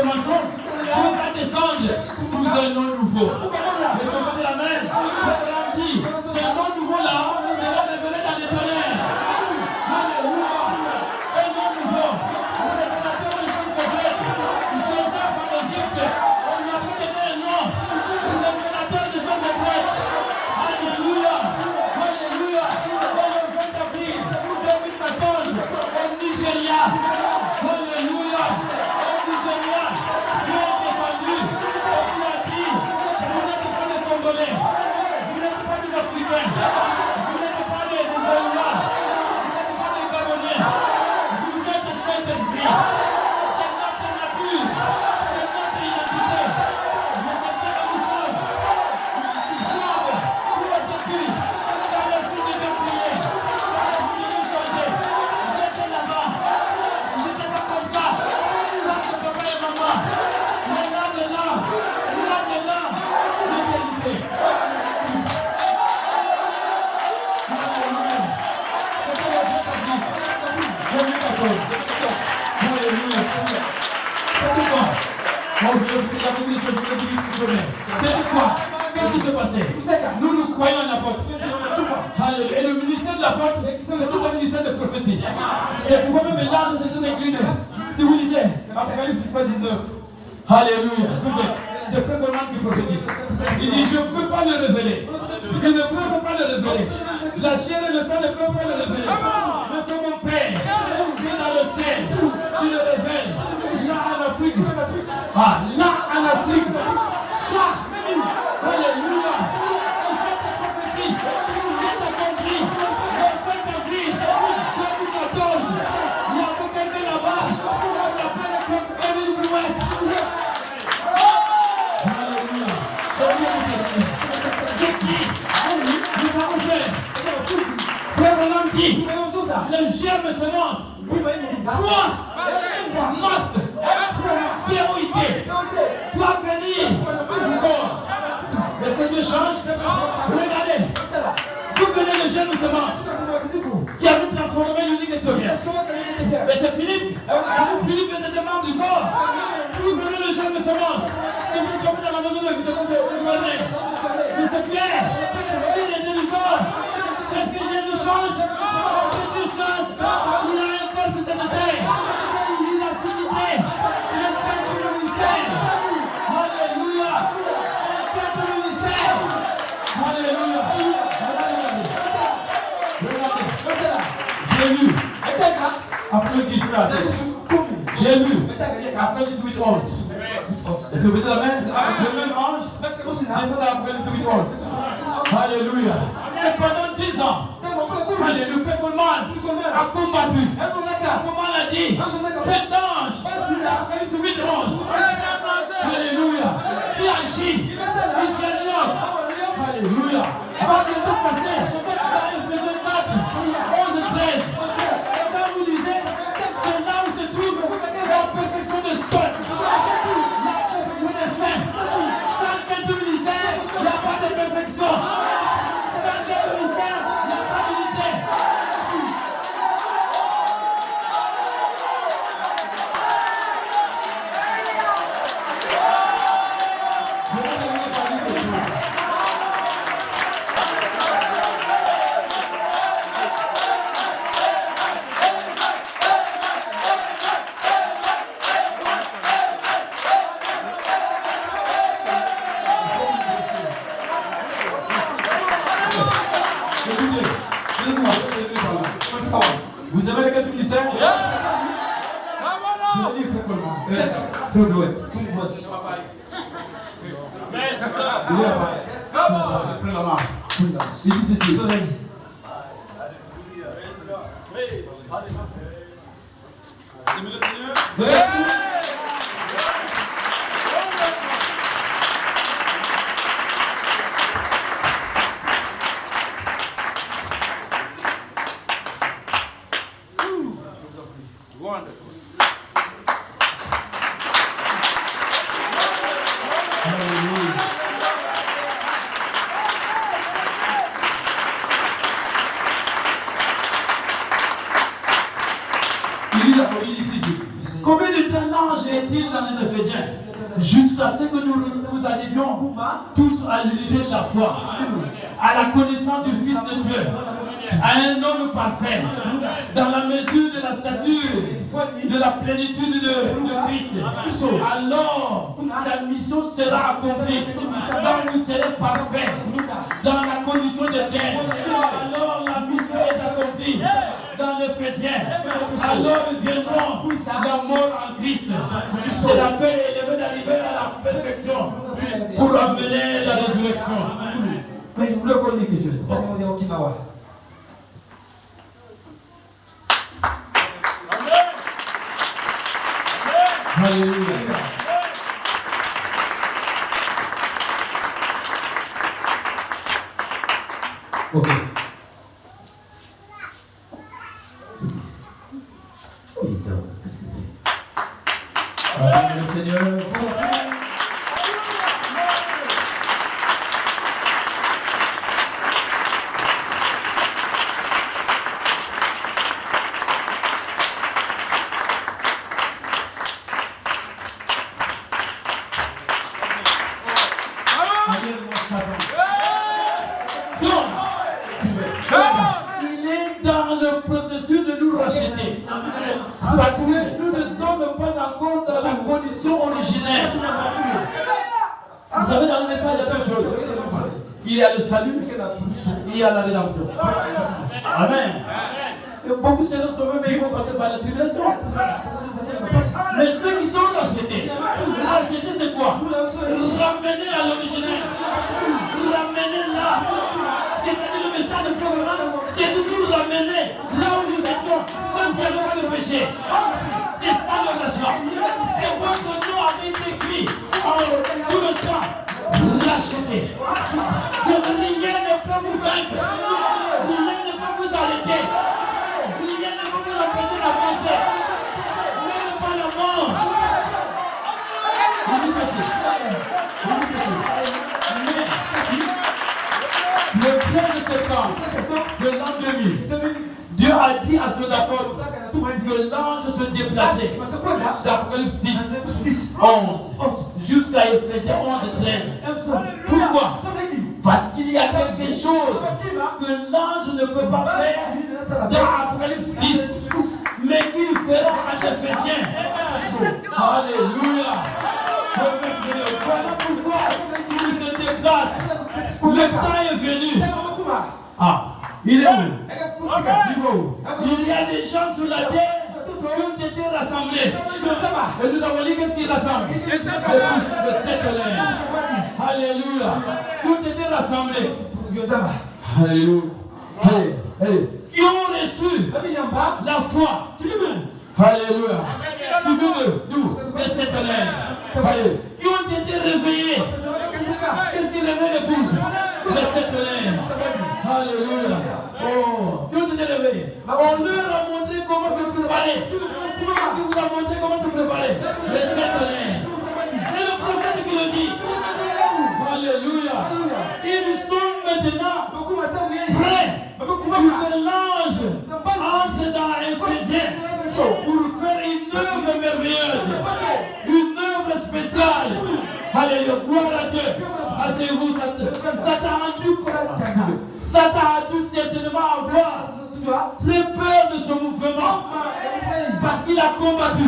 transformation, Dieu va descendre sous un nom nouveau. Mais si vous dites Amen, Abraham dit, ce nom nouveau-là sera révélé dans les tonnerres. Alléluia. Un nom nouveau. Le révélateur des choses secrètes. Joseph en Égypte, on lui a donné un nom. Le révélateur des choses secrètes. Alléluia. Alléluia. Le 20 avril 2014, au Nigeria. Alléluia. Au Nigeria. Dieu est défendu. On lui a dit, vous n'êtes pas des Congolais. Vous n'êtes pas des Africains. Vous n'êtes pas des Gaulois. Vous n'êtes pas des Gabonais. Vous êtes le Saint-Esprit. C'est notre nature. C'est notre identité. Je te fais comme une femme. Job, où étais-tu? Quand les filles devaient prier. Quand les filles devaient chanter. J'étais là-bas. Je n'étais pas comme ça. Ça, c'est papa et maman. Mais là-dedans, l'éternité. Alléluia. C'était le 20 avril 2014. Alléluia. C'est pourquoi. Bon, je vais vous dire la Bible, je vais vous dire fonctionner. C'est pourquoi. Qu'est-ce qui s'est passé? Nous croyons en l'apôtre. Alléluia. Et le ministère de l'apôtre, c'est tout un ministère de prophétie. C'est pourquoi même l'âge s'était incliné. Si vous lisez Apocalypse 19. Alléluia. C'est Frère qui prophétise. Il dit, je ne peux pas le révéler. Je ne peux pas le révéler. La chair et le sang ne peuvent pas le révéler. Mais c'est mon Père qui est dans le ciel qui le révèle. Là en Afrique. Ah, là en Afrique. Chaque. Alléluia. Et cette prophétie, vous êtes compris. Le 20 avril 2014, il y a quelqu'un là-bas. On appelle le prophète Émile Blouet. Alléluia. C'est qui? Nous avons fait. Frère Roland dit, le germe semence. Quoi? Masque. Théorité. Doit venir. Encore. Est-ce que Dieu change? Regardez. D'où venait le germe semence qui a vu transformer l'unique éthiopienne? Mais c'est Philippe. Philippe était membre du corps. D'où venait le germe semence? Il était comme dans la maison de Gouvernet. Mais c'est Pierre. Il était du corps. Est-ce que Jésus change? Est-ce que Dieu change? Il a un corps sur cette terre. Il a suscité un quatrième ministère. Alléluia. Un quatrième ministère. Alléluia. Regardez. J'ai lu. Après le 10 là. J'ai lu. Après le 18 11. Est-ce que vous mettez la main? Le même ange. Descend après le 18 11. Alléluia. Et pendant 10 ans. Alléluia, Frère Coleman a combattu. Coleman a dit, cet ange, après le 18 11. Alléluia. Qui agit? Il seigneur. Alléluia. Avant que tout passé, il faisait 4, 11 et 13. Et quand vous lisez, c'est là où se trouve la perfection de Scott. La perfection des saints. Sans qu'un ministère, il n'y a pas de perfection. Sans qu'un ministère, il n'y a pas d'unité. Vous avez les 4 ministères? Je vais dire Frère Coleman. Frère Blouet. Il est là-bas. Frère Lamar. Il dit ceci. Combien de temps ange est-il dans les Éphésiens? Jusqu'à ce que nous arrivions tous à l'unité de la foi, à la connaissance du Fils de Dieu, à un homme parfait, dans la mesure de la stature, de la plénitude de Christ. Alors, sa mission sera accomplie. Donc vous serez parfaits dans la condition de terre. Alors la mission est accomplie dans l'Éphésiens. Alors ils viendront la mort en Christ. C'est la paix élevée d'arriver à la perfection pour amener la résurrection. Mais je voulais qu'on dise quelque chose. Alléluia. Ok. Oui, c'est vrai. Qu'est-ce que c'est? Amen, le Seigneur. Il est dans le processus de nous racheter. Parce que nous ne sommes pas encore dans la condition originelle. Vous savez, dans le message, il y a deux choses. Il y a le salut et il y a la rédemption. Amen. Et beaucoup seront sauvés, mais ils vont passer par la tribulation. Mais ceux qui sont rachetés, rachetés c'est quoi? Ramener à l'originel. Ramener là. C'est-à-dire le message de Florent, c'est de nous ramener là où nous étions quand il n'y avait pas de péché. C'est ça le rachat. C'est votre nom avait été écrit sous le sang. Racheté. Donc rien ne peut vous vaincre. Rien ne peut vous arrêter. Rien ne peut vous empêcher d'avancer. Même pas la mort. Le 13 septembre de l'an 2000, Dieu a dit à son apôtre que l'ange se déplaçait d'Apocalypse 10, 11, jusqu'à Éphésiens 11 et 13. Pourquoi? Parce qu'il y a quelque chose que l'ange ne peut pas faire dans Apocalypse 10, mais qu'il fait à Éphésiens. Alléluia. Voilà pourquoi il se déplace. Le temps est venu. Ah, il est où? Il y a des gens sur la terre qui ont été rassemblés. Et nous avons dit qu'est-ce qui rassemble? Le Seigneur. Alléluia. Qui ont été rassemblés. Alléluia. Qui ont reçu la foi. Alléluia. Qui vient de nous, de cette année. Qui ont été réveillés. Qu'est-ce qui réveille l'épouse de cette année? Alléluia. Oh, qui ont été réveillés. On leur a montré comment se préparer. Qui vous a montré comment se préparer? De cette année. C'est le prophète qui le dit. Alléluia. Ils sont maintenant prêts pour que l'ange entre dans Éphésiens pour faire une œuvre merveilleuse, une œuvre spéciale. Alléluia, gloire à Dieu. Asseyez-vous, ça t'a rendu certainement avoir très peur de ce mouvement parce qu'il a combattu.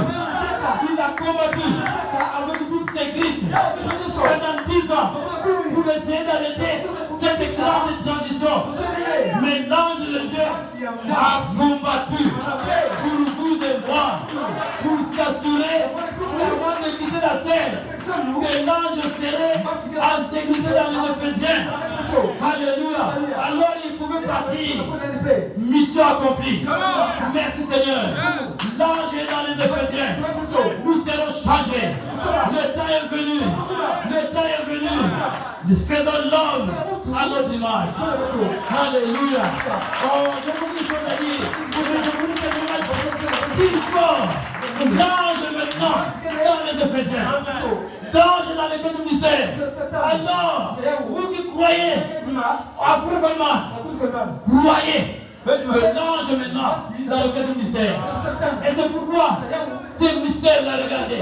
Il a combattu avec toutes ses griffes pendant 10 ans pour essayer d'arrêter cette excellente transition. Mais l'ange de Dieu a combattu pour vous et moi, pour s'assurer, avant de quitter la scène, que l'ange serait en sécurité dans les Éphésiens. Alléluia. Alors il pouvait partir. Mission accomplie. Merci Seigneur. L'ange est dans les Éphésiens. Nous serons changés. Le temps est venu. Le temps est venu. Nous faisons l'homme à notre image. Alléluia. Oh, j'ai beaucoup de choses à dire. Je voulais simplement dire fort. L'ange maintenant dans les Éphésiens. L'ange dans les deux ministères. Alors, vous qui croyez, affreusement, croyez. l'ange maintenant dans lequel du mystère. Et c'est pourquoi ces mystères-là, regardez.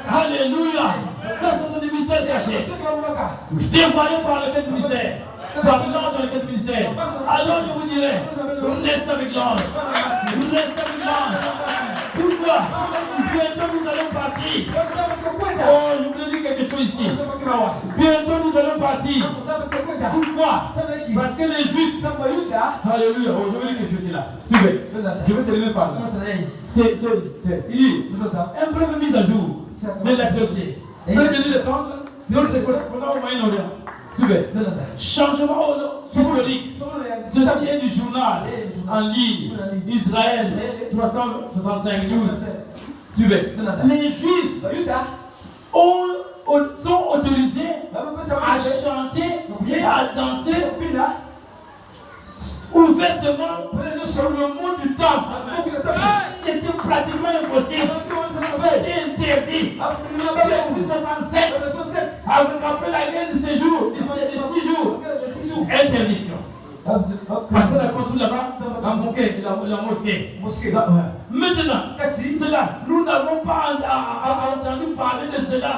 Alléluia. Ça, ce sont des mystères cachés. Dévoilés par le quête mystère. Par l'ange dans le quête mystère. Alors je vous dirai, reste avec l'ange. Reste avec l'ange. Pourquoi? Bientôt nous allons partir. Oh, je voulais dire quelque chose ici. Bientôt nous allons partir. Pourquoi? Parce que les Juifs. Alléluia. Oh, je veux dire quelque chose ici là. Suivez. Je vais terminer par là. C'est un peu de mise à jour de l'actualité. C'est venu le temps de notre correspondant au Moyen-Orient. Suivez. Changement historique. Ceci est du journal en ligne. Israël 365 jours. Suivez. Les Juifs sont autorisés à chanter et à danser ouvertement sur le mont du temple. C'était pratiquement impossible. C'était interdit. Depuis 67, après la guerre de ces jours, de 6 jours, interdiction. Parce qu'on a construit là-bas la mosquée. Maintenant, cela, nous n'avons pas entendu parler de cela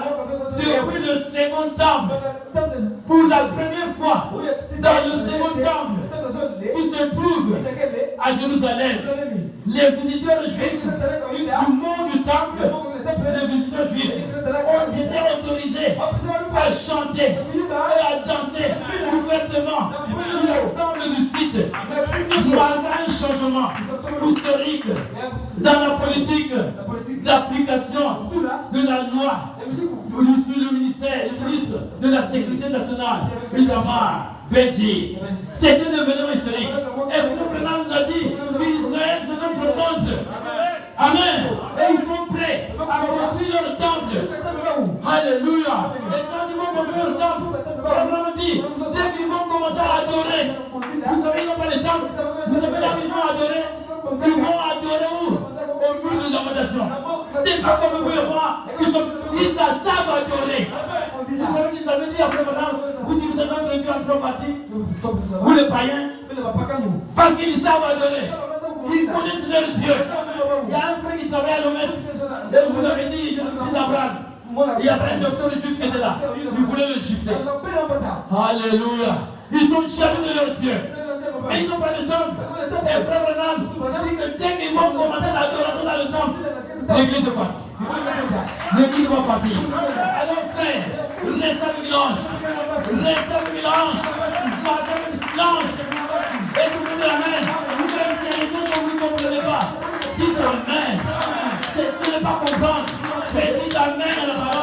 depuis le second temple. Pour la première fois, dans le second temple, qui se trouve à Jérusalem, les visiteurs juifs du mont du temple, les visiteurs juifs ont été autorisés à chanter et à danser ouvertement sur l'ensemble du site. Malgré un changement historique dans la politique d'application de la loi sous le ministère de la Sécurité nationale, Itamar Ben-Gvir. C'était un événement historique. Et Frère nous a dit qu'Israël c'est notre contre. Amen. Et ils sont prêts à construire leur temple. Alléluia. Et quand ils vont construire leur temple, Frère nous dit, dès qu'ils vont commencer à adorer, vous savez, ils n'ont pas le temple. Vous savez là où ils vont adorer? Ils vont adorer où? Au mur de lamentation. C'est pas comme vous et moi. Ils savent adorer. Vous savez, ils avaient dit après madame, vous divisez notre Dieu en 3 parties. Vous les païens. Parce qu'ils savent adorer. Ils connaissent leur Dieu. Il y a un frère qui travaille à l'OMS. Et je vous l'avais dit, il est d'Abraham. Il y avait un docteur juif qui était là. Il voulait le gifler. Alléluia. Ils sont jaloux de leur Dieu. Mais ils n'ont pas de temple. Et frère Renan dit que dès qu'ils vont commencer l'adoration dans le temple, l'église va partir. L'église va partir. Alors frère, reste avec l'ange. Reste avec l'ange. Marche avec l'ange. Et vous mettez la main. Même si il y a des choses que vous ne comprenez pas, dites amen. Ce n'est pas comprendre. Mais dites amen à la parole.